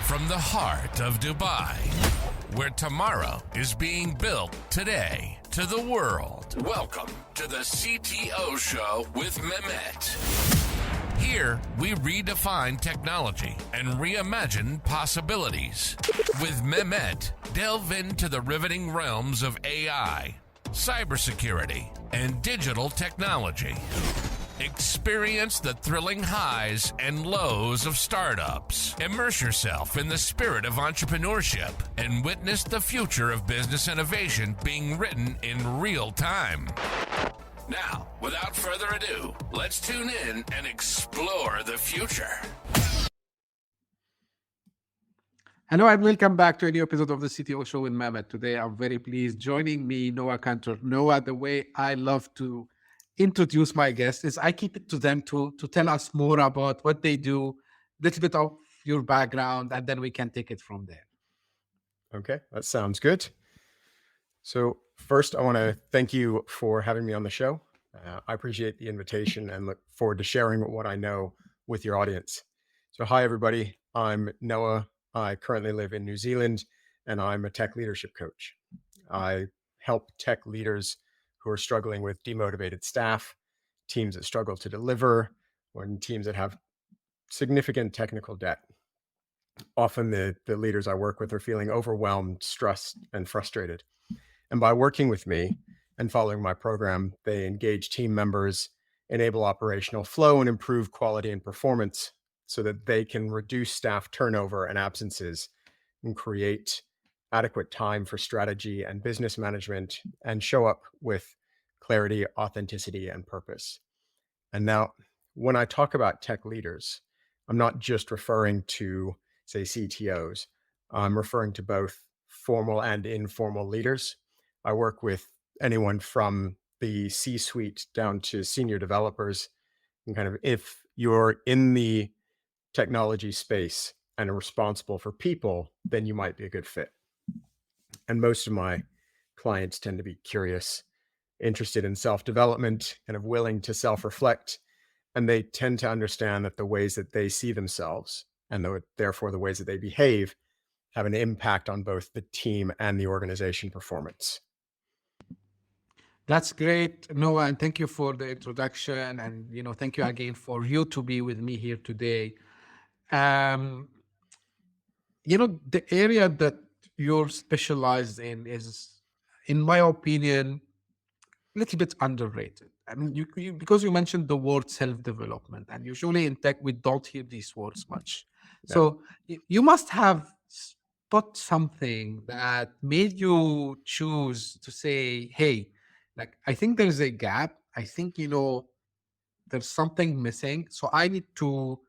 from the heart of Dubai, where tomorrow is being built today, to the world. Welcome to the CTO Show with Mehmet. Here, we redefine technology and reimagine possibilities. With Mehmet, delve into the riveting realms of AI, cybersecurity, and digital technology. Experience the thrilling highs and lows of startups. Immerse yourself in the spirit of entrepreneurship and witness the future of business innovation being written in real time. Now, without further ado, let's tune in and explore the future. Hello and welcome back to a new episode of the CTO Show with Mehmet. Today, I'm very pleased. Joining me, Noah Cantor. Noah, the way I love to introduce my guests is I keep it to them to tell us more about what they do, a little bit of your background, and then we can take it from there. Okay, that sounds good. So first, I want to thank you for having me on the show. I appreciate the invitation and look forward to sharing what I know with your audience. So hi, everybody. I'm Noah. I currently live in New Zealand, and I'm a tech leadership coach. I help tech leaders who are struggling with demotivated staff, teams that struggle to deliver, or in teams that have significant technical debt. Often the leaders I work with are feeling overwhelmed, stressed, and frustrated. And by working with me and following my program, they engage team members, enable operational flow, and improve quality and performance so that they can reduce staff turnover and absences and create adequate time for strategy and business management and show up with clarity, authenticity, and purpose. And now, when I talk about tech leaders, I'm not just referring to, say, CTOs. I'm referring to both formal and informal leaders. I work with anyone from the C-suite down to senior developers. And kind of if you're in the technology space and are responsible for people, then you might be a good fit. And most of my clients tend to be curious, interested in self-development, kind of willing to self-reflect. And they tend to understand that the ways that they see themselves and therefore the ways that they behave have an impact on both the team and the organization performance. That's great, Noah, and thank you for the introduction. And, thank you again for you to be with me here today. The area that you're specialized in is, in my opinion, a little bit underrated. I mean, you because you mentioned the word self-development, and usually in tech, we don't hear these words much. Yeah. So you must have spot something that made you choose to say, hey, like, I think there's a gap. I think, there's something missing. So I need to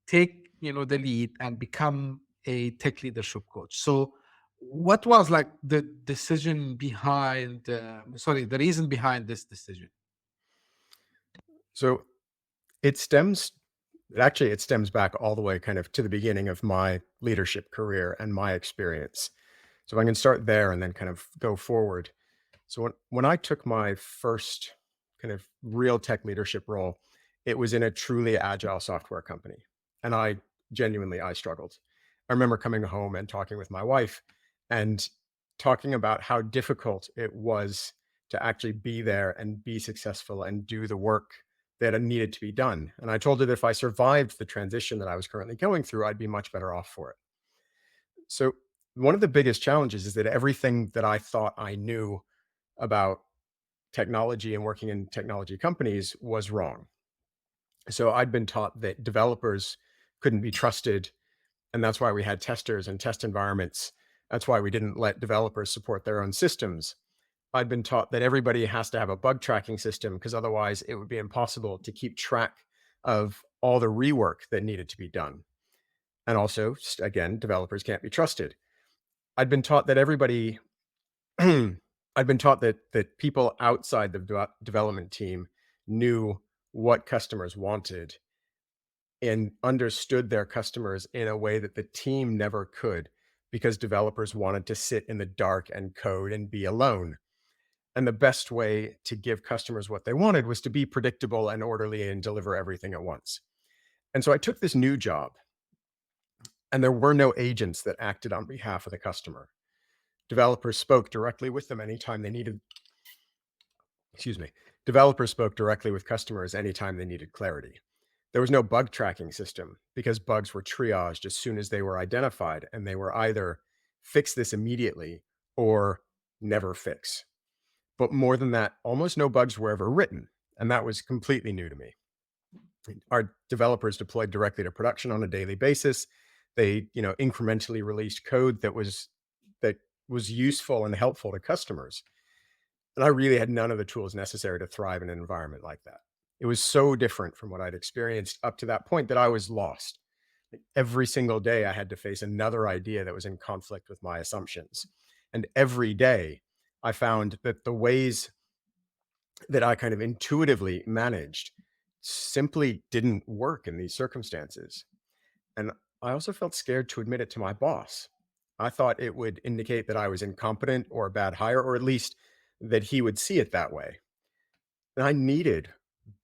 take, the lead and become a tech leadership coach. So what was like the decision behind, the reason behind this decision? So it stems back all the way kind of to the beginning of my leadership career and my experience. So I can start there and then kind of go forward. So when I took my first kind of real tech leadership role, it was in a truly agile software company. And I struggled. I remember coming home and talking with my wife and talking about how difficult it was to actually be there and be successful and do the work that needed to be done. And I told her that if I survived the transition that I was currently going through, I'd be much better off for it. So one of the biggest challenges is that everything that I thought I knew about technology and working in technology companies was wrong. So I'd been taught that developers couldn't be trusted, and that's why we had testers and test environments. That's why we didn't let developers support their own systems. I'd been taught that everybody has to have a bug tracking system because otherwise it would be impossible to keep track of all the rework that needed to be done. And also, again, developers can't be trusted. I'd been taught that that people outside the development team knew what customers wanted and understood their customers in a way that the team never could, because developers wanted to sit in the dark and code and be alone. And the best way to give customers what they wanted was to be predictable and orderly and deliver everything at once. And so I took this new job And there were no agents that acted on behalf of the customer. Developers spoke directly with them anytime they needed, excuse me, developers spoke directly with customers anytime they needed clarity. There was no bug tracking system because bugs were triaged as soon as they were identified, and they were either fix this immediately or never fix. But more than that, almost no bugs were ever written, and that was completely new to me. Our developers deployed directly to production on a daily basis. They, incrementally released code that was useful and helpful to customers. And I really had none of the tools necessary to thrive in an environment like that. It was so different from what I'd experienced up to that point that I was lost. Like, every single day, I had to face another idea that was in conflict with my assumptions. And every day, I found that the ways that I kind of intuitively managed simply didn't work in these circumstances. And I also felt scared to admit it to my boss. I thought it would indicate that I was incompetent or a bad hire, or at least that he would see it that way. And I needed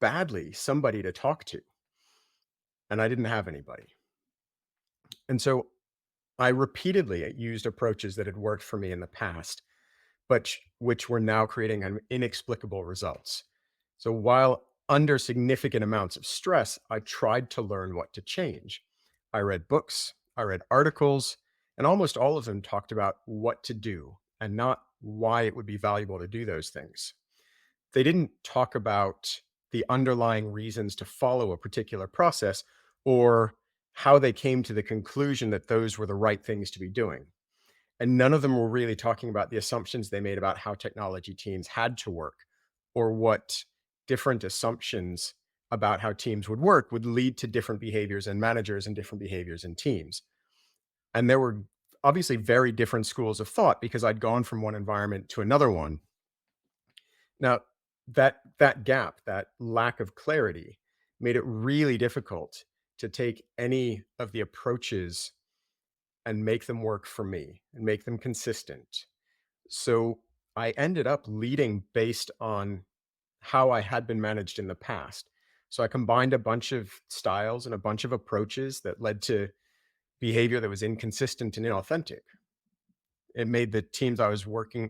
badly somebody to talk to, and I didn't have anybody. And so I repeatedly used approaches that had worked for me in the past, but which were now creating inexplicable results. So while under significant amounts of stress, I tried to learn what to change. I read books, I read articles, and almost all of them talked about what to do and not why it would be valuable to do those things. They didn't talk about the underlying reasons to follow a particular process or how they came to the conclusion that those were the right things to be doing. And none of them were really talking about the assumptions they made about how technology teams had to work, or what different assumptions about how teams would work would lead to different behaviors in managers and different behaviors in teams. And there were obviously very different schools of thought because I'd gone from one environment to another one. Now, that gap, that lack of clarity, made it really difficult to take any of the approaches and make them work for me and make them consistent. So I ended up leading based on how I had been managed in the past. So I combined a bunch of styles and a bunch of approaches that led to behavior that was inconsistent and inauthentic. It made the teams I was working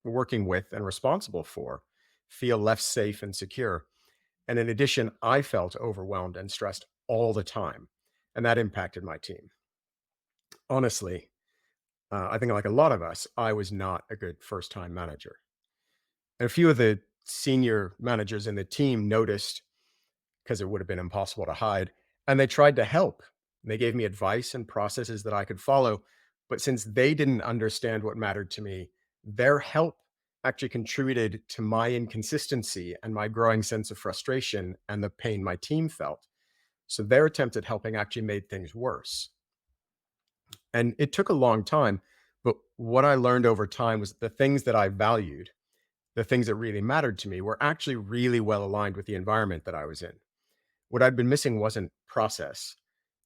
with and responsible for feel less safe and secure. And in addition, I felt overwhelmed and stressed all the time, and that impacted my team. Honestly, I think like a lot of us, I was not a good first-time manager. And a few of the senior managers in the team noticed, because it would have been impossible to hide, and they tried to help. They gave me advice and processes that I could follow. But since they didn't understand what mattered to me, their help actually contributed to my inconsistency and my growing sense of frustration and the pain my team felt. So their attempt at helping actually made things worse. And it took a long time, but what I learned over time was the things that I valued, the things that really mattered to me, were actually really well aligned with the environment that I was in. What I'd been missing wasn't process.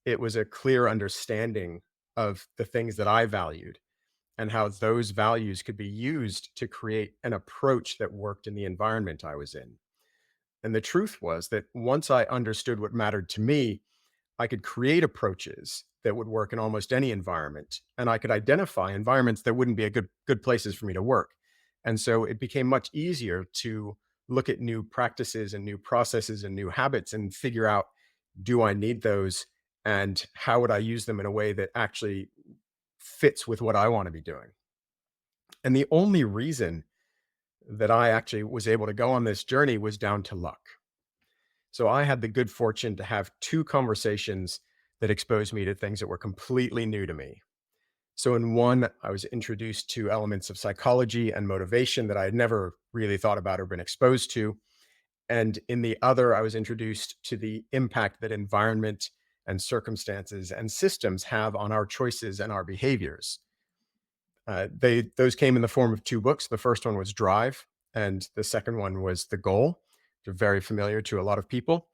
It was a clear understanding of the things that I valued and how those values could be used to create an approach that worked in the environment I was in. And the truth was that once I understood what mattered to me, I could create approaches that would work in almost any environment, and I could identify environments that wouldn't be a good places for me to work. And so it became much easier to look at new practices and new processes and new habits and figure out, do I need those, and how would I use them in a way that actually fits with what I want to be doing? And the only reason that I actually was able to go on this journey was down to luck. So I had the good fortune to have two conversations that exposed me to things that were completely new to me. So in one, I was introduced to elements of psychology and motivation that I had never really thought about or been exposed to. And in the other, I was introduced to the impact that environment and circumstances and systems have on our choices and our behaviors. Those came in the form of two books. The first one was Drive, and the second one was The Goal. They're very familiar to a lot of people.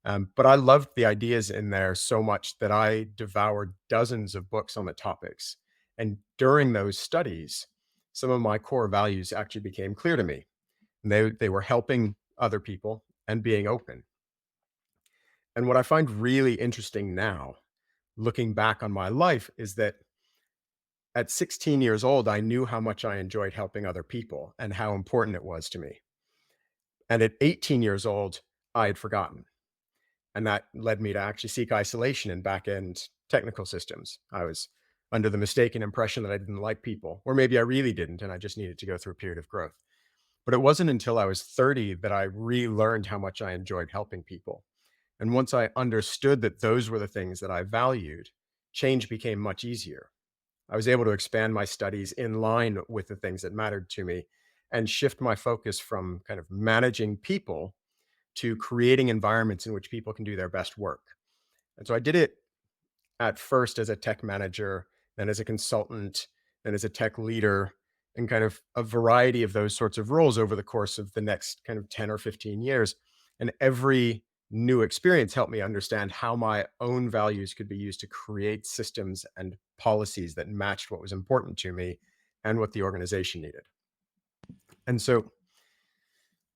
But I loved the ideas in there so much that I devoured dozens of books on the topics. And during those studies, some of my core values actually became clear to me. And they were helping other people and being open. And what I find really interesting now, looking back on my life is that at 16 years old, I knew how much I enjoyed helping other people and how important it was to me. And at 18 years old, I had forgotten. And that led me to actually seek isolation in back end technical systems. I was under the mistaken impression that I didn't like people, or maybe I really didn't, and I just needed to go through a period of growth. But it wasn't until I was 30 that I relearned how much I enjoyed helping people. And once I understood that those were the things that I valued, change became much easier. I was able to expand my studies in line with the things that mattered to me and shift my focus from kind of managing people to creating environments in which people can do their best work. And so I did it at first as a tech manager, then as a consultant, then as a tech leader, and kind of a variety of those sorts of roles over the course of the next kind of 10 or 15 years. And every new experience helped me understand how my own values could be used to create systems and policies that matched what was important to me and what the organization needed. And so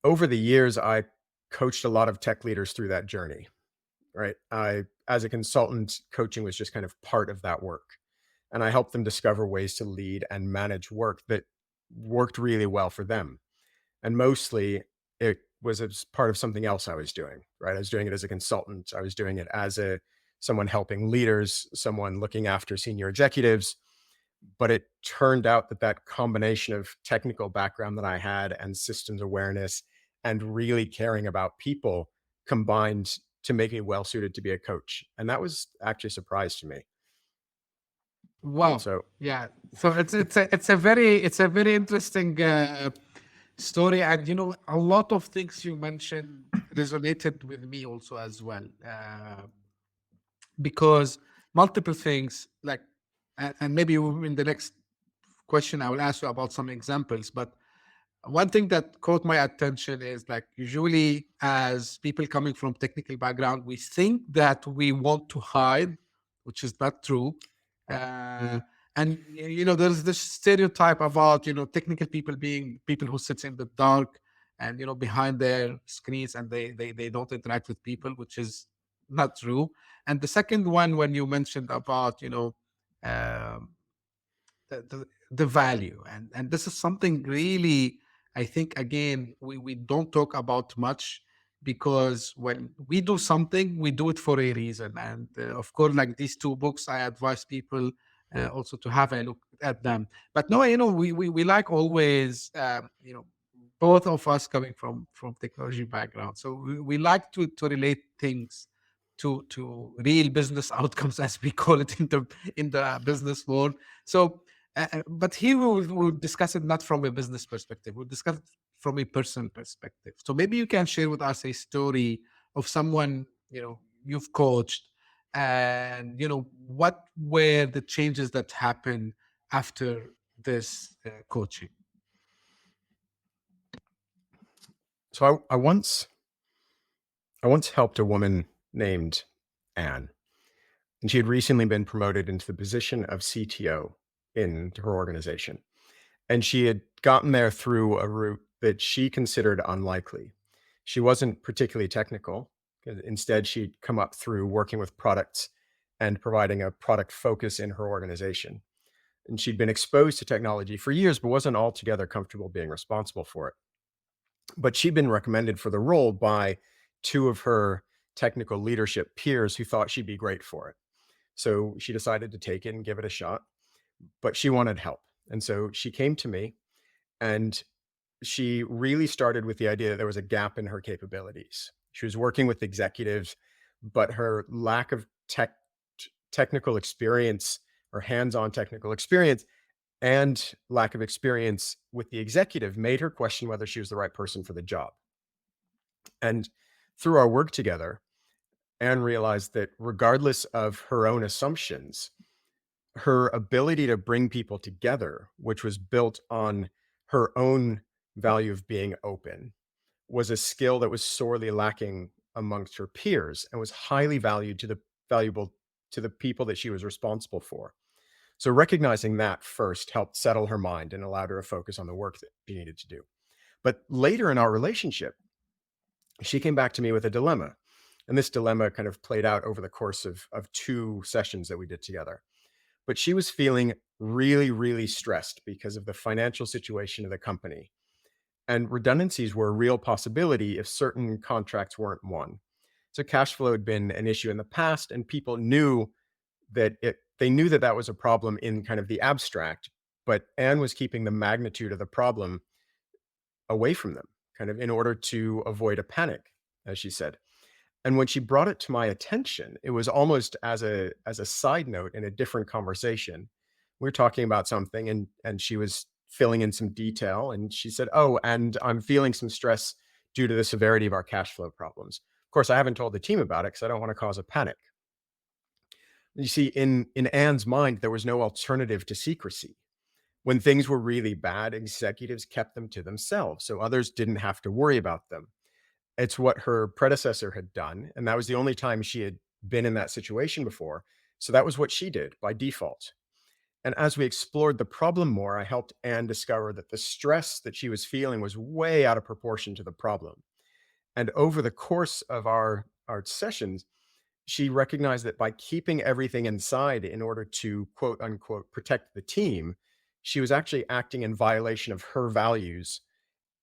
over the years, I coached a lot of tech leaders through that journey, right? As a consultant, coaching was just kind of part of that work. And I helped them discover ways to lead and manage work that worked really well for them. And mostly it was as part of something else I was doing, right? I was doing it as a consultant. I was doing it as someone helping leaders, someone looking after senior executives. But it turned out that that combination of technical background that I had and systems awareness and really caring about people combined to make me well suited to be a coach. And that was actually a surprise to me. Wow. So Yeah. So it's a very interesting story, and a lot of things you mentioned resonated with me also as well, because multiple things like, and maybe in the next question I will ask you about some examples, but one thing that caught my attention is like usually as people coming from technical background, we think that we want to hide, which is not true. And there's this stereotype about technical people being people who sits in the dark and behind their screens, and they don't interact with people, which is not true. And the second one, when you mentioned about um, the value, and this is something really, I think, again, we don't talk about much, because when we do something, we do it for a reason. And of course, like these two books, I advise people also to have a look at them. But no, we like always, both of us coming from technology background, so we like to relate things to real business outcomes, as we call it in the business world. So but here we'll discuss it not from a business perspective. We'll discuss it from a personal perspective. So maybe you can share with us a story of someone you've coached, and what were the changes that happened after this coaching. so I once helped a woman named Anne, and she had recently been promoted into the position of CTO in her organization. And she had gotten there through a route that she considered unlikely. She wasn't particularly technical. Instead, she'd come up through working with products and providing a product focus in her organization. And she'd been exposed to technology for years, but wasn't altogether comfortable being responsible for it. But she'd been recommended for the role by two of her technical leadership peers who thought she'd be great for it. So she decided to take it and give it a shot, but she wanted help. And so she came to me, and she really started with the idea that there was a gap in her capabilities. She was working with executives, but her lack of technical experience or hands-on technical experience and lack of experience with the executive made her question whether she was the right person for the job. And through our work together, Anne realized that regardless of her own assumptions, her ability to bring people together, which was built on her own value of being open, was a skill that was sorely lacking amongst her peers and was highly valuable to the people that she was responsible for. So recognizing that first helped settle her mind and allowed her to focus on the work that she needed to do. But later in our relationship, she came back to me with a dilemma, And this dilemma kind of played out over the course of 2 sessions that we did together. But she was feeling really, really stressed because of the financial situation of the company. And redundancies were a real possibility if certain contracts weren't won. So cash flow had been an issue in the past, and people knew they knew that that was a problem in kind of the abstract, but Anne was keeping the magnitude of the problem away from them, kind of in order to avoid a panic, as she said. And when she brought it to my attention, it was almost as a side note in a different conversation. We were talking about something, and she was filling in some detail, and she said, "Oh, and I'm feeling some stress due to the severity of our cash flow problems." Of course, I haven't told the team about it because I don't want to cause a panic. You see, in Anne's mind, there was no alternative to secrecy. When things were really bad, executives kept them to themselves, so others didn't have to worry about them. It's what her predecessor had done, and that was the only time she had been in that situation before. So that was what she did by default. And as we explored the problem more, I helped Anne discover that the stress that she was feeling was way out of proportion to the problem. And over the course of our sessions, she recognized that by keeping everything inside in order to quote unquote protect the team, she was actually acting in violation of her values.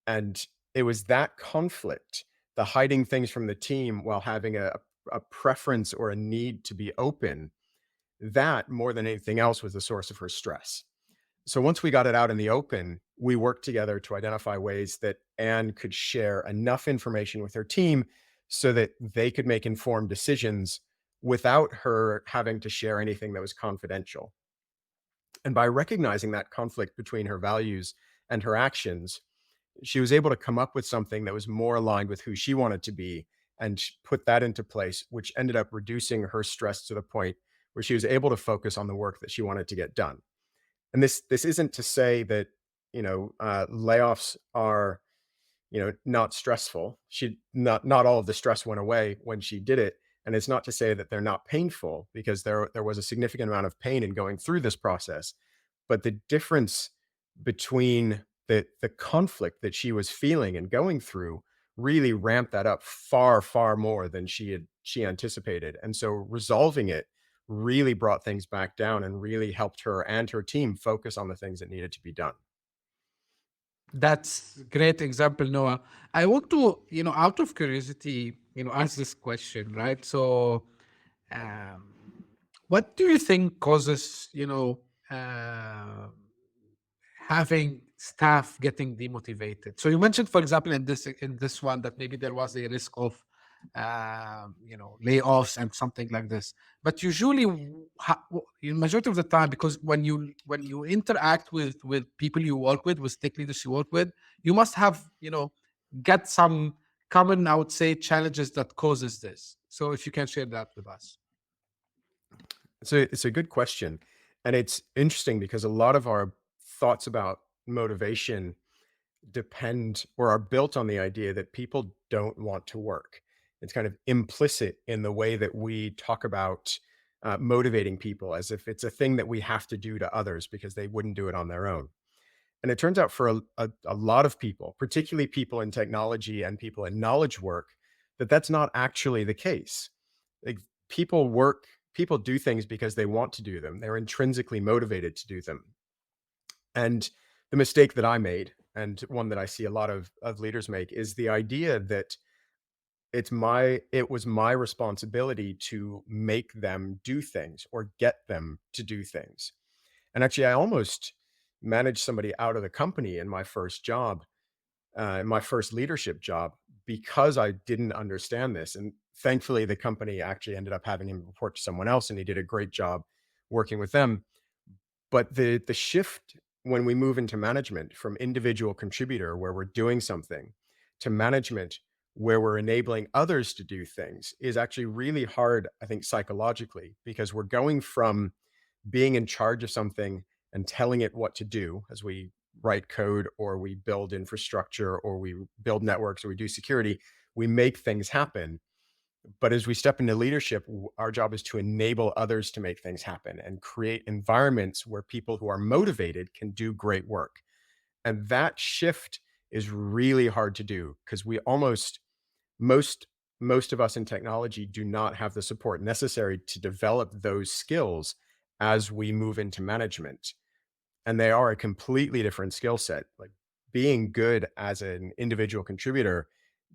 And it was that conflict, the hiding things from the team while having a preference or a need to be open, that more than anything else was the source of her stress. So once we got it out in the open, we worked together to identify ways that Anne could share enough information with her team so that they could make informed decisions without her having to share anything that was confidential. And by recognizing that conflict between her values and her actions, she was able to come up with something that was more aligned with who she wanted to be and put that into place, which ended up reducing her stress to the point where she was able to focus on the work that she wanted to get done. And this isn't to say that layoffs are not stressful. She not all of the stress went away when she did it, and it's not to say that they're not painful, because there was a significant amount of pain in going through this process. But the difference between the conflict that she was feeling and going through really ramped that up far more than she anticipated. And so resolving it really brought things back down and really helped her and her team focus on the things that needed to be done. That's a great example, Noah. I want to, out of curiosity, ask this question, right? So, um, what do you think causes, having staff getting demotivated? So you mentioned, for example, in this one, that maybe there was a risk of layoffs and something like this. But usually, in majority of the time, because when you interact with people you work with tech leaders you work with, you must have get some common, I would say, challenges that causes this. So if you can share that with us. So it's a good question. And it's interesting because a lot of our thoughts about motivation depend or are built on the idea that people don't want to work. It's kind of implicit in the way that we talk about motivating people, as if it's a thing that we have to do to others because they wouldn't do it on their own. And it turns out for a lot of people, particularly people in technology and people in knowledge work, that that's not actually the case. Like, people do things because they want to do them. They're intrinsically motivated to do them. And the mistake that I made, and one that I see a lot of leaders make, is the idea that it was my responsibility to make them do things or get them to do things. And actually, I almost managed somebody out of the company in my first job, in my first leadership job, because I didn't understand this. And thankfully, the company actually ended up having him report to someone else, and he did a great job working with them. But the shift when we move into management from individual contributor, where we're doing something, to management, where we're enabling others to do things, is actually really hard, I think, psychologically, because we're going from being in charge of something and telling it what to do, as we write code or we build infrastructure or we build networks or we do security, we make things happen. But as we step into leadership, our job is to enable others to make things happen and create environments where people who are motivated can do great work. And that shift is really hard to do, because most most of us in technology do not have the support necessary to develop those skills as we move into management. And they are a completely different skill set. Like being good as an individual contributor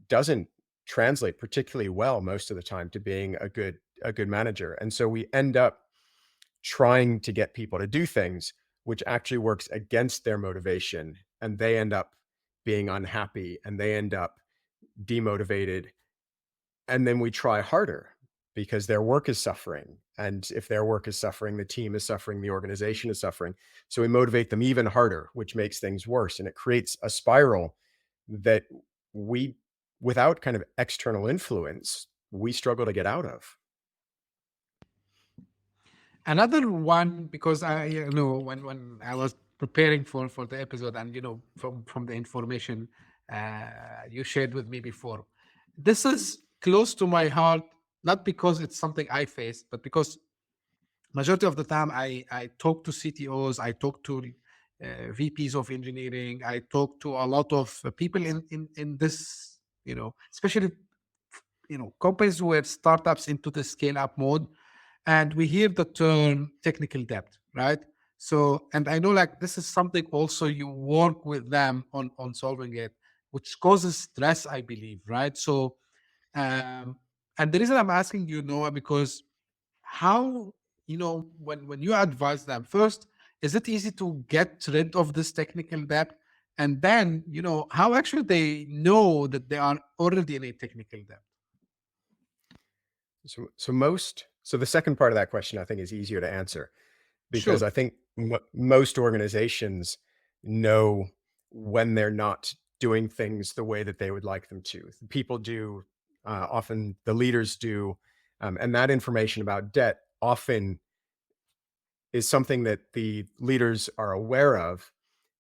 doesn't translate particularly well most of the time to being a good manager. And so we end up trying to get people to do things which actually works against their motivation, and they end up being unhappy and they end up demotivated, and then we try harder because their work is suffering, and if their work is suffering, the team is suffering, the organization is suffering, so we motivate them even harder, which makes things worse, and it creates a spiral that we, without kind of external influence, we struggle to get out of. Another one, because when I was preparing for the episode, and from the information you shared with me before, this is close to my heart, not because it's something I face, but because majority of the time I talk to CTOs, I talk to VPs of engineering, I talk to a lot of people in this, especially companies who are startups into the scale up mode, and we hear the term technical debt, right? So, and I know like this is something also you work with them on solving it, which causes stress, I believe, right? So, um, and the reason I'm asking you, Noah, because how, when you advise them, first, is it easy to get rid of this technical debt? And then, how actually they know that they are already in a technical debt? So the second part of that question I think is easier to answer, because Sure. I think most organizations know when they're not doing things the way that they would like them to. People do, often the leaders do, and that information about debt often is something that the leaders are aware of,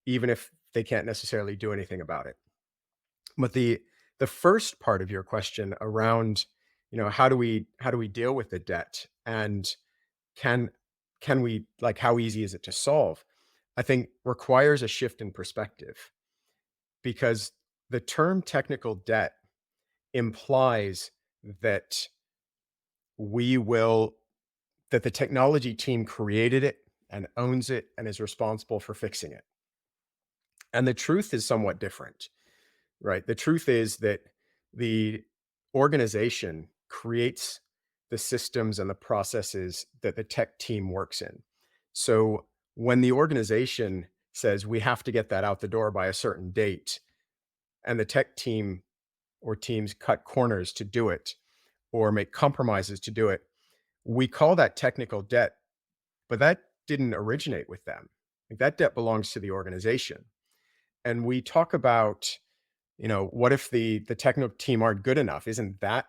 even if they can't necessarily do anything about it. But the first part of your question around, how do we deal with the debt, and can can we, like, how easy is it to solve? I think requires a shift in perspective, because the term technical debt implies that we will that the technology team created it and owns it and is responsible for fixing it. And the truth is somewhat different, right? The truth is that the organization creates the systems and the processes that the tech team works in. So when the organization says we have to get that out the door by a certain date, and the tech team or teams cut corners to do it or make compromises to do it, we call that technical debt, but that didn't originate with them. Like, that debt belongs to the organization. And we talk about, what if the technical team aren't good enough? Isn't that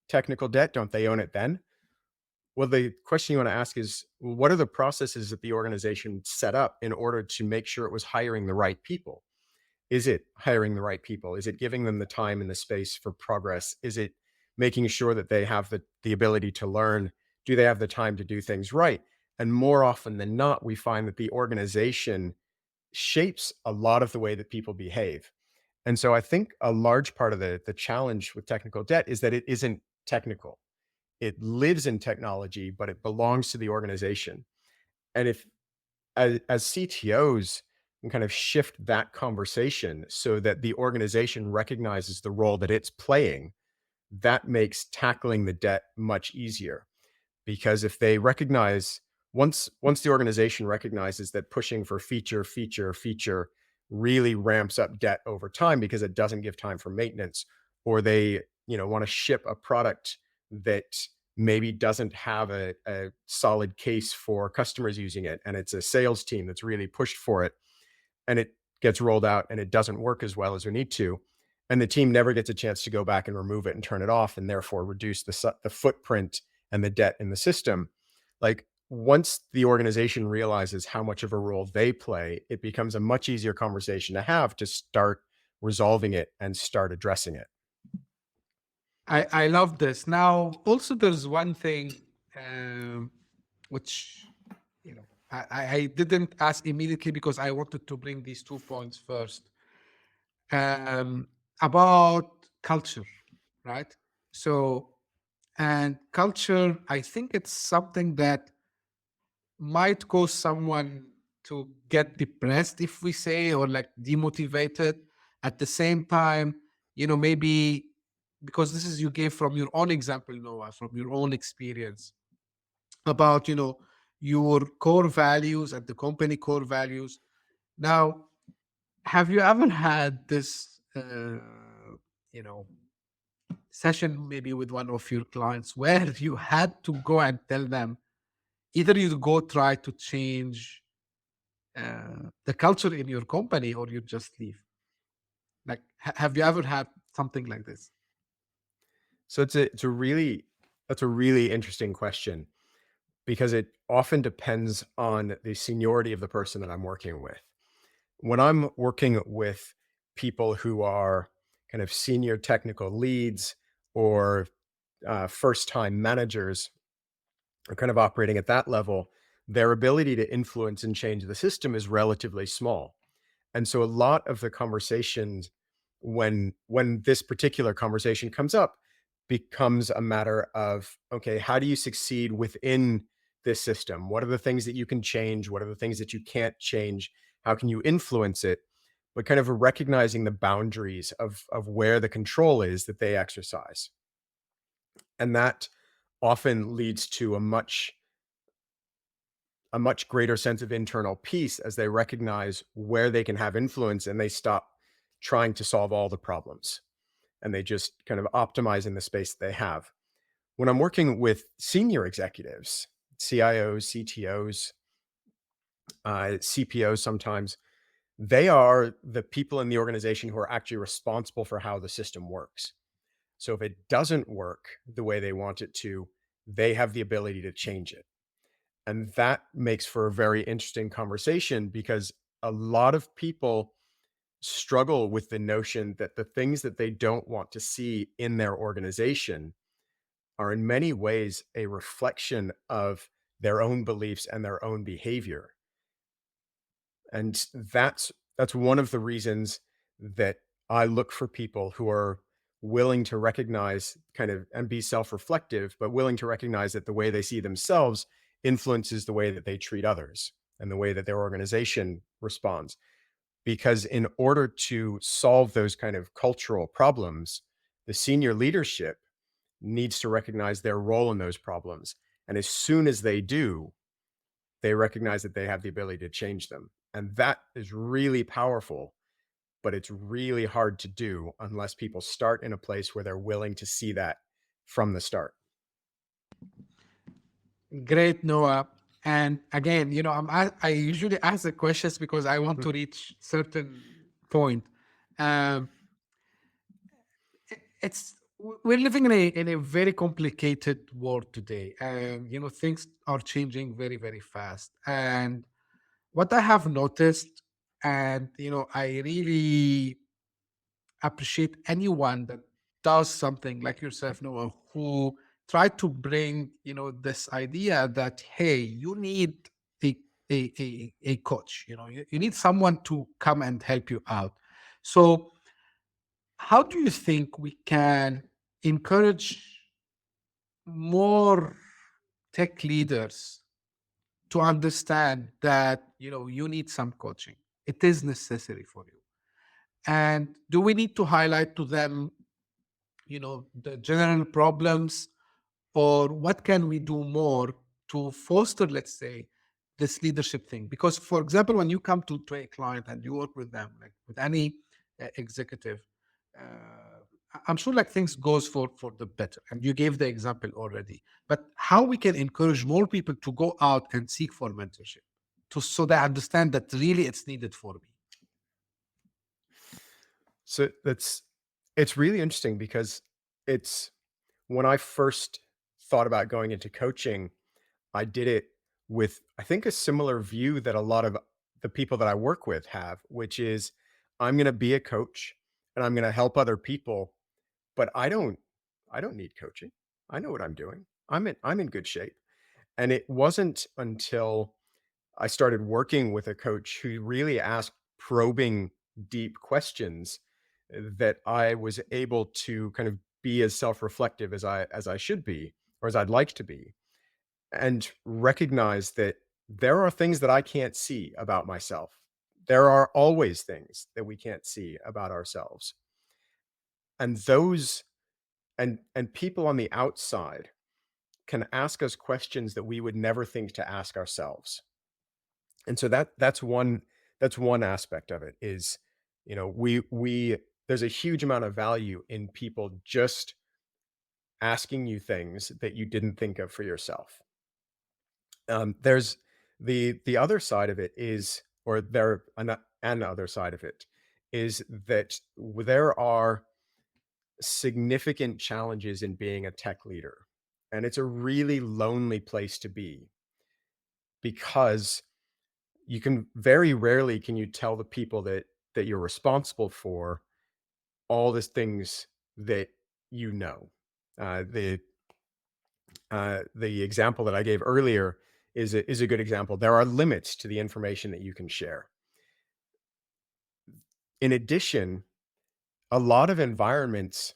technical debt? Don't they own it then? Well, the question you want to ask is, well, what are the processes that the organization set up in order to make sure it was hiring the right people? Is it hiring the right people? Is it giving them the time and the space for progress? Is it making sure that they have the ability to learn? Do they have the time to do things right? And more often than not, we find that the organization shapes a lot of the way that people behave. And so I think a large part of the challenge with technical debt is that it isn't technical. It lives in technology, but it belongs to the organization. And if, as CTOs, can kind of shift that conversation so that the organization recognizes the role that it's playing, that makes tackling the debt much easier. Because if they recognize, once the organization recognizes that pushing for feature really ramps up debt over time because it doesn't give time for maintenance, or they want to ship a product that maybe doesn't have a solid case for customers using it, and it's a sales team that's really pushed for it, and it gets rolled out and it doesn't work as well as we need to, and the team never gets a chance to go back and remove it and turn it off, and therefore reduce the footprint and the debt in the system. Like, once the organization realizes how much of a role they play, it becomes a much easier conversation to have to start resolving it and start addressing it. I love this. Now, also, there's one thing which I didn't ask immediately because I wanted to bring these 2 points first, about culture, right? So, and culture, I think it's something that might cause someone to get depressed, if we say, or like demotivated. At the same time, maybe because this is you gave from your own example, Noah, from your own experience about, your core values and the company core values. Now, have you ever had this, you know, session maybe with one of your clients where you had to go and tell them either you go try to change the culture in your company or you just leave? Like, have you ever had something like this? So that's a really interesting question because it often depends on the seniority of the person that I'm working with. When I'm working with people who are kind of senior technical leads or first time managers are kind of operating at that level, their ability to influence and change the system is relatively small. And so a lot of the conversations when this particular conversation comes up becomes a matter of, okay, how do you succeed within this system? What are the things that you can change? What are the things that you can't change? How can you influence it? But kind of recognizing the boundaries of where the control is that they exercise. And that often leads to a much greater sense of internal peace as they recognize where they can have influence and they stop trying to solve all the problems and they just kind of optimize in the space they have. When I'm working with senior executives, CIOs, CTOs, CPOs sometimes, they are the people in the organization who are actually responsible for how the system works. So if it doesn't work the way they want it to, they have the ability to change it. And that makes for a very interesting conversation because a lot of people struggle with the notion that the things that they don't want to see in their organization are in many ways a reflection of their own beliefs and their own behavior. And that's one of the reasons that I look for people who are willing to recognize kind of and be self-reflective, but willing to recognize that the way they see themselves influences the way that they treat others and the way that their organization responds. Because in order to solve those kind of cultural problems, the senior leadership needs to recognize their role in those problems. And as soon as they do, they recognize that they have the ability to change them. And that is really powerful, but it's really hard to do unless people start in a place where they're willing to see that from the start. Great, Noah. And again, I usually ask the questions because I want to reach certain point. Um, it's we're living in a very complicated world today, and things are changing very very fast. And what I have noticed, and I really appreciate anyone that does something like yourself, Noah, who try to bring this idea that, hey, you need a a coach. You need someone to come and help you out. So how do you think we can encourage more tech leaders to understand that you need some coaching? It is necessary for you. And do we need to highlight to them the general problems, or what can we do more to foster, let's say, this leadership thing? Because, for example, when you come to a client and you work with them, like with any executive, I'm sure like things goes for the better, and you gave the example already. But how we can encourage more people to go out and seek for mentorship, so they understand that really it's needed for me. So it's really interesting because it's when I first thought about going into coaching, I did it with, I think, a similar view that a lot of the people that I work with have, which is I'm going to be a coach and I'm going to help other people, but I don't need coaching. I know what I'm doing. I'm in good shape. And it wasn't until I started working with a coach who really asked probing deep questions that I was able to kind of be as self-reflective as I should be, or as I'd like to be, and recognize that there are things that I can't see about myself. There are always things that we can't see about ourselves. And those and people on the outside can ask us questions that we would never think to ask ourselves. And so that's one aspect of it is, we there's a huge amount of value in people just asking you things that you didn't think of for yourself. There's the other side of it is, or there an other side of it is that there are significant challenges in being a tech leader, and it's a really lonely place to be because you can very rarely can you tell the people that you're responsible for all the things that you know. Uh, the the example that I gave earlier is a good example. There are limits to the information that you can share. In addition, a lot of environments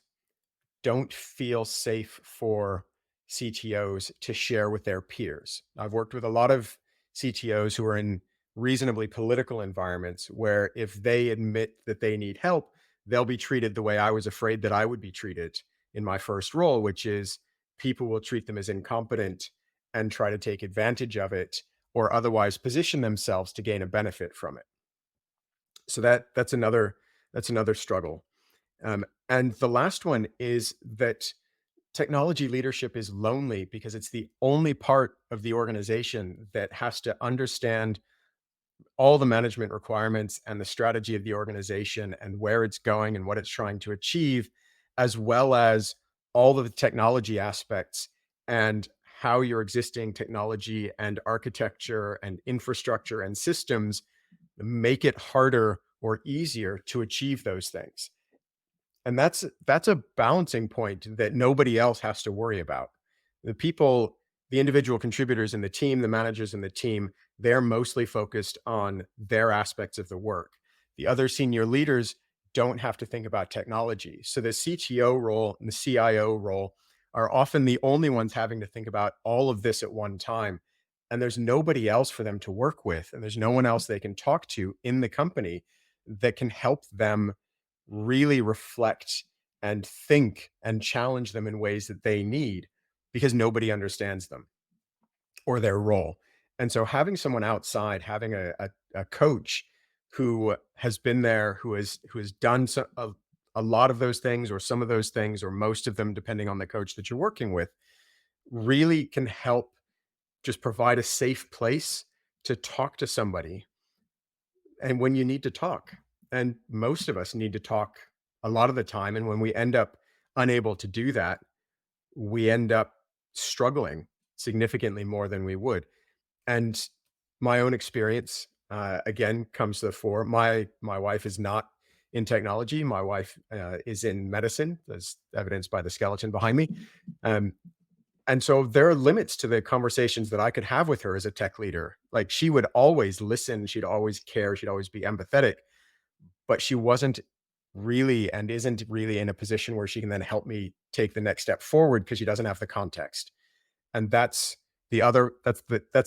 don't feel safe for CTOs to share with their peers. I've worked with a lot of CTOs who are in reasonably political environments where if they admit that they need help, they'll be treated the way I was afraid that I would be treated in my first role, which is people will treat them as incompetent and try to take advantage of it or otherwise position themselves to gain a benefit from it. So that's another struggle. And the last one is that technology leadership is lonely because it's the only part of the organization that has to understand all the management requirements and the strategy of the organization and where it's going and what it's trying to achieve, as well as all of the technology aspects and how your existing technology and architecture and infrastructure and systems make it harder or easier to achieve those things. And that's a balancing point that nobody else has to worry about. The individual contributors in the team, the managers in the team, they're mostly focused on their aspects of the work. The other senior leaders don't have to think about technology. So the CTO role and the CIO role are often the only ones having to think about all of this at one time. And there's nobody else for them to work with, and there's no one else they can talk to in the company that can help them really reflect and think and challenge them in ways that they need because nobody understands them or their role. And so having someone outside, having a coach who has been there, who has done a lot of those things or some of those things or most of them, depending on the coach that you're working with, really can help just provide a safe place to talk to somebody and when you need to talk. And most of us need to talk a lot of the time. And when we end up unable to do that, we end up struggling significantly more than we would. And my own experience, again, comes to the fore. My wife is not in technology. My wife is in medicine, as evidenced by the skeleton behind me. And so there are limits to the conversations that I could have with her as a tech leader. Like she would always listen, she'd always care, she'd always be empathetic, but she wasn't really and isn't really in a position where she can then help me take the next step forward because she doesn't have the context. And that's the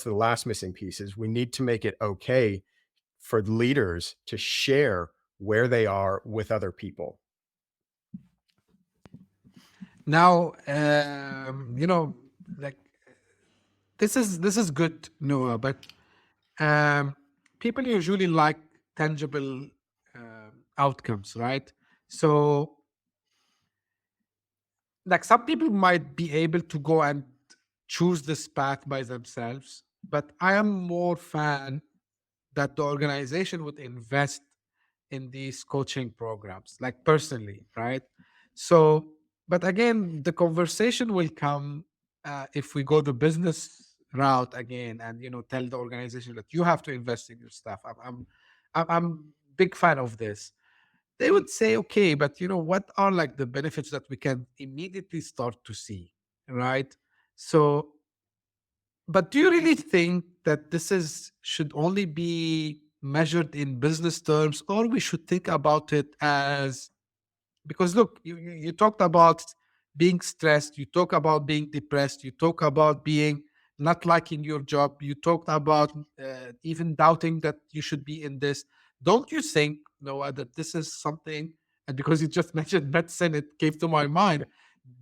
last missing piece is we need to make it okay for leaders to share where they are with other people. Now, like this is good, Noah, but people usually like tangible outcomes, right? So, like some people might be able to go and choose this path by themselves, but I am more fan that the organization would invest in these coaching programs, like personally, right? So, but again, the conversation will come if we go the business route again, and tell the organization that you have to invest in your stuff. I'm big fan of this. They would say, okay, but what are like the benefits that we can immediately start to see, right? So, but do you really think that should only be measured in business terms, or we should think about it as, because look, you talked about being stressed, you talk about being depressed, you talk about being not liking your job, you talked about even doubting that you should be in this. Don't you think, Noah, that this is something, and because you just mentioned medicine, it came to my mind,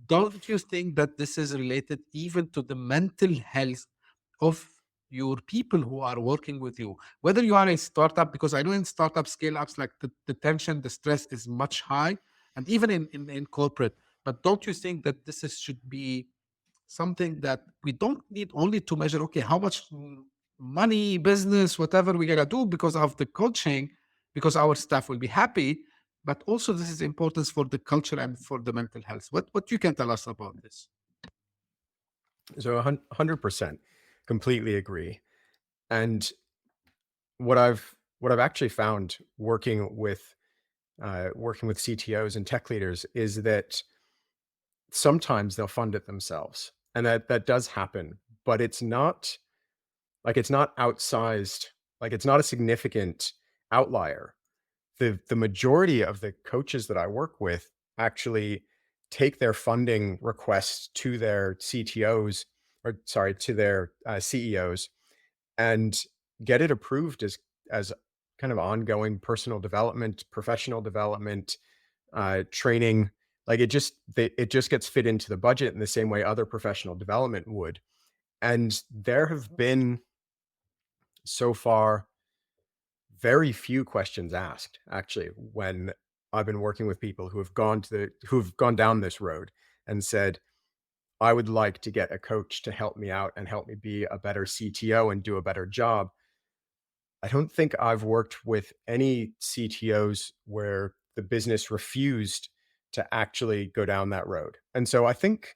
don't you think that this is related even to the mental health of your people who are working with you, whether you are a startup? Because I know in startup scale ups, like the tension, the stress is much high, and even in corporate. But don't you think that this should be something that we don't need only to measure, okay, how much money, business, whatever we're gonna do because of the coaching, because our staff will be happy, but also this is importance for the culture and for the mental health. What you can tell us about this? So 100% completely agree. And what I've actually found working with CTOs and tech leaders is that sometimes they'll fund it themselves, and that does happen, but it's not outsized, like it's not a significant outlier. The majority of the coaches that I work with actually take their funding requests to their CTOs, or sorry, to their CEOs, and get it approved as kind of ongoing personal development, professional development, training. Like it just gets fit into the budget in the same way other professional development would. And there have been so far very few questions asked, actually, when I've been working with people who've gone down this road and said, I would like to get a coach to help me out and help me be a better CTO and do a better job. I don't think I've worked with any CTOs where the business refused to actually go down that road. And so I think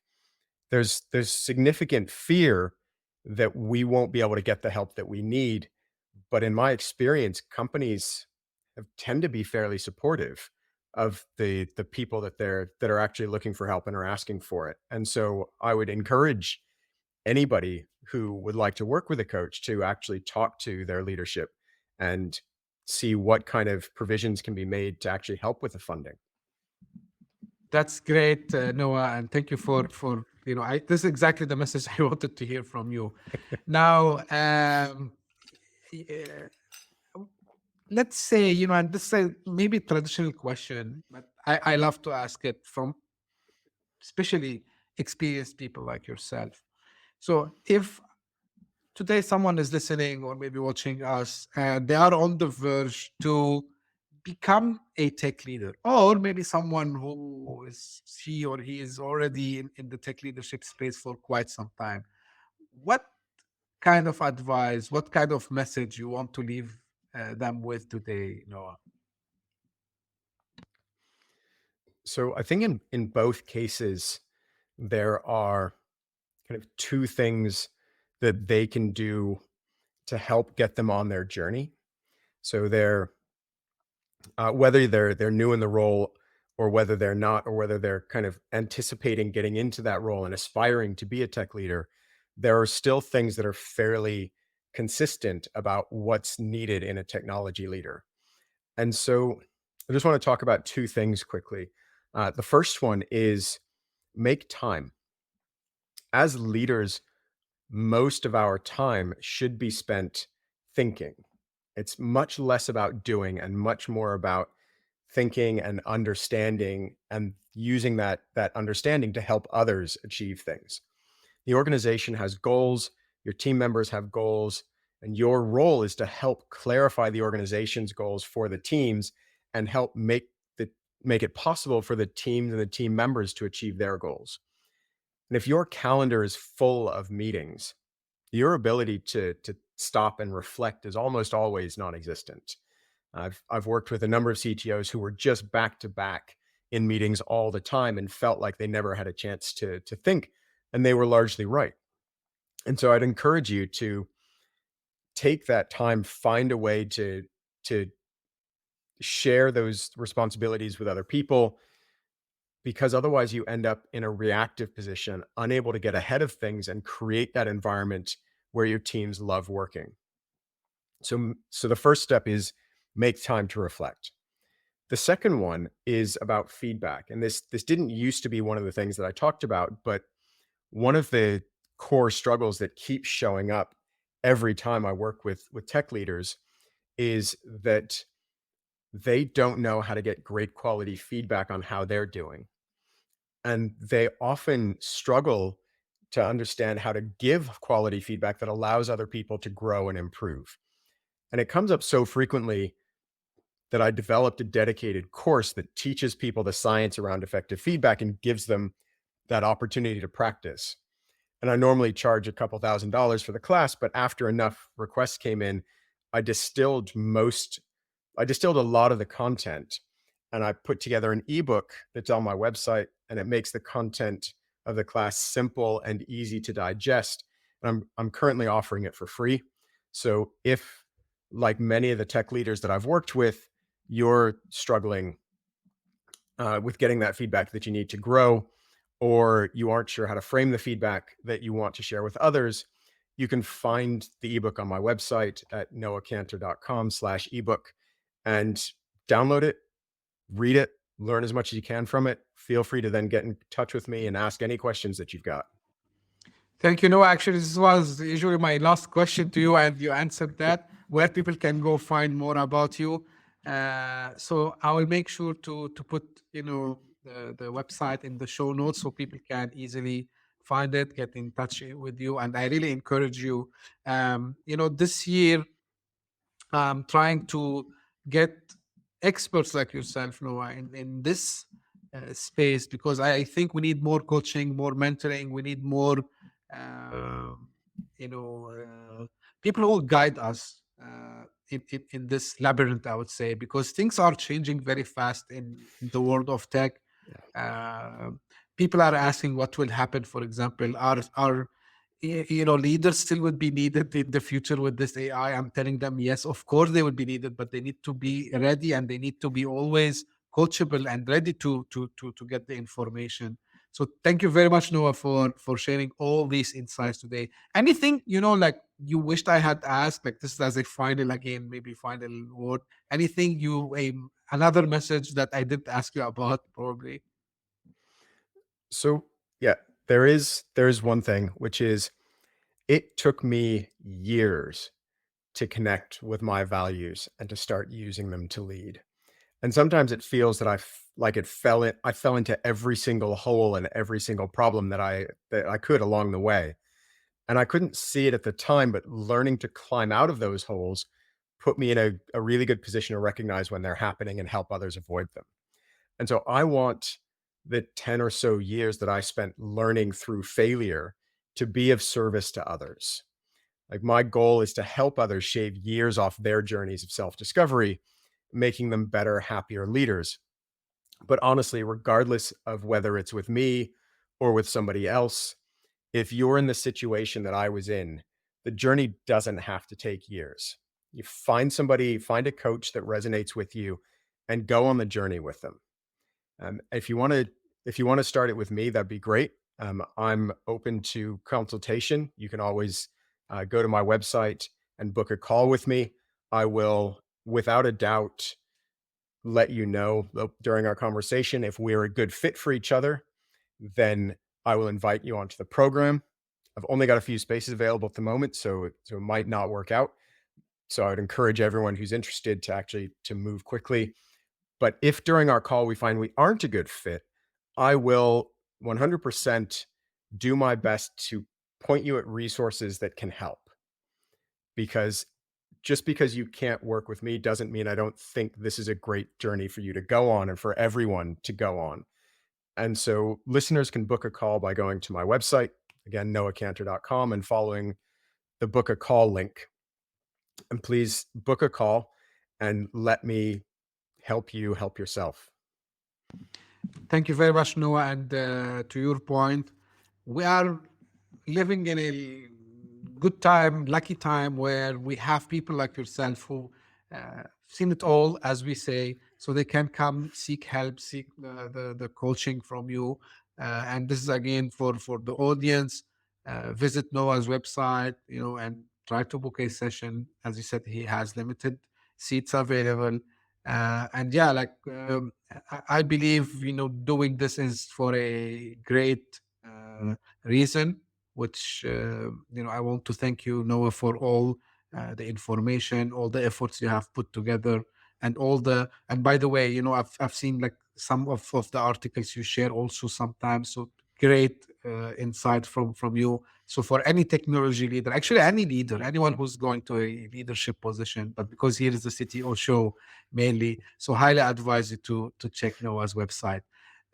there's significant fear that we won't be able to get the help that we need. But in my experience, companies tend to be fairly supportive of the people that are actually looking for help and are asking for it. And so I would encourage anybody who would like to work with a coach to actually talk to their leadership and see what kind of provisions can be made to actually help with the funding. That's great, Noah, and thank you for this is exactly the message I wanted to hear from you. Now, yeah, let's say, and this is maybe a traditional question, but I love to ask it from especially experienced people like yourself. So if today someone is listening or maybe watching us and they are on the verge to become a tech leader, or maybe someone who is she or he is already in the tech leadership space for quite some time, what kind of advice, what kind of message you want to leave them with today, Noah? So I think in both cases, there are kind of two things that they can do to help get them on their journey. So whether they're new in the role, or whether they're not, or whether they're kind of anticipating getting into that role and aspiring to be a tech leader, there are still things that are fairly consistent about what's needed in a technology leader. And so I just want to talk about two things quickly. The first one is make time. As leaders, most of our time should be spent thinking. It's much less about doing and much more about thinking and understanding, and using that understanding to help others achieve things. The organization has goals, your team members have goals, and your role is to help clarify the organization's goals for the teams and help make it possible for the teams and the team members to achieve their goals. And if your calendar is full of meetings, your ability to stop and reflect is almost always non-existent. I've worked with a number of CTOs who were just back to back in meetings all the time and felt like they never had a chance to think, and they were largely right. And so I'd encourage you to take that time, find a way to share those responsibilities with other people, because otherwise you end up in a reactive position, unable to get ahead of things and create that environment where your teams love working. So the first step is make time to reflect. The second one is about feedback. And this didn't used to be one of the things that I talked about, but one of the core struggles that keeps showing up every time I work with tech leaders is that they don't know how to get great quality feedback on how they're doing. And they often struggle to understand how to give quality feedback that allows other people to grow and improve. And it comes up so frequently that I developed a dedicated course that teaches people the science around effective feedback and gives them that opportunity to practice. And I normally charge a couple $1,000s for the class, but after enough requests came in, I distilled I distilled a lot of the content and I put together an ebook that's on my website, and it makes the content of the class simple and easy to digest. And I'm currently offering it for free. So if, like many of the tech leaders that I've worked with, you're struggling with getting that feedback that you need to grow, or you aren't sure how to frame the feedback that you want to share with others, you can find the ebook on my website at noahcantor.com/ebook and download it, read it, learn as much as you can from it. Feel free to then get in touch with me and ask any questions that you've got. Thank you, Noah. Actually, this was usually my last question to you, and you answered that. Where people can go find more about you. So I will make sure to put the website in the show notes so people can easily find it, get in touch with you, and I really encourage you. This year I'm trying to get experts like yourself, Noah, in this space, because I think we need more coaching, more mentoring. We need more, uh, people who will guide us in this labyrinth, I would say, because things are changing very fast in the world of tech. Uh, People are asking what will happen. For example, are leaders still would be needed in the future with this AI? I'm telling them, yes, of course they will be needed, but they need to be ready, and they need to be always coachable and ready to get the information. So thank you very much, Noah, for sharing all these insights today. Anything like you wished I had asked, like this as a final, again, maybe final word? Anything another message that I didn't ask you about, probably? So yeah, there is one thing, which is it took me years to connect with my values and to start using them to lead. And sometimes it feels that I fell into every single hole and every single problem that I could along the way. And I couldn't see it at the time, but learning to climb out of those holes put me in a really good position to recognize when they're happening and help others avoid them. And so I want the 10 or so years that I spent learning through failure to be of service to others. Like, my goal is to help others shave years off their journeys of self-discovery, making them better, happier leaders. But honestly, regardless of whether it's with me or with somebody else, if you're in the situation that I was in, the journey doesn't have to take years. You find a coach that resonates with you and go on the journey with them. If you want to start it with me, that'd be great. I'm open to consultation. You can always go to my website and book a call with me. I will, without a doubt, let you know during our conversation if we're a good fit for each other. Then I will invite you onto the program. I've only got a few spaces available at the moment, so it might not work out. So I would encourage everyone who's interested to move quickly. But if during our call we find we aren't a good fit, I will 100% do my best to point you at resources that can help. Because just because you can't work with me doesn't mean I don't think this is a great journey for you to go on and for everyone to go on. And so listeners can book a call by going to my website, again, noahcantor.com, and following the book a call link. And please book a call and let me help you help yourself. Thank you very much, Noah. And to your point, we are living in a good time, lucky time, where we have people like yourself who seen it all, as we say, so they can come seek help, seek the coaching from you. And this is again for the audience. Visit Noah's website, and try to book a session. As you said, he has limited seats available. And yeah, like I believe, doing this is for a great reason, which, I want to thank you, Noah, for all the information, all the efforts you have put together, and by the way, I've seen like some of the articles you share also sometimes. So great insight from you. So for any technology leader, actually any leader, anyone who's going to a leadership position, but because here is the CTO show mainly, so highly advise you to check Noah's website.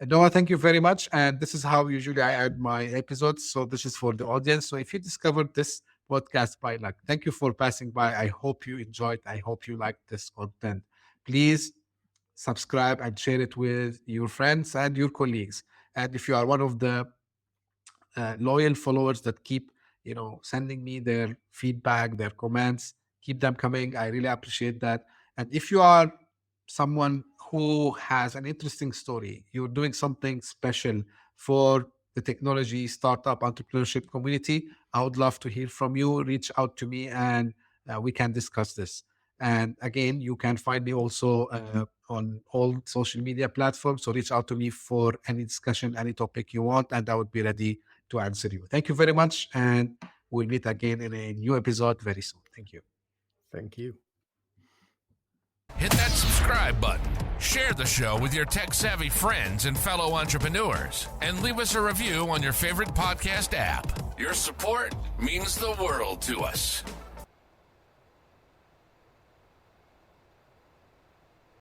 Noah, thank you very much. And this is how usually I add my episodes. So this is for the audience. So if you discovered this podcast by luck, thank you for passing by. I hope you enjoyed. I hope you liked this content. Please subscribe and share it with your friends and your colleagues. And if you are one of the loyal followers that keep sending me their feedback, their comments, keep them coming. I really appreciate that. And if you are someone who has an interesting story, you're doing something special for the technology startup entrepreneurship community, I would love to hear from you. Reach out to me and we can discuss this. And again, you can find me also on all social media platforms. So reach out to me for any discussion, any topic you want, and I would be ready to answer you. Thank you very much. And we'll meet again in a new episode very soon. Thank you. Thank you. Hit that subscribe button, share the show with your tech-savvy friends and fellow entrepreneurs, and leave us a review on your favorite podcast app. Your support means the world to us.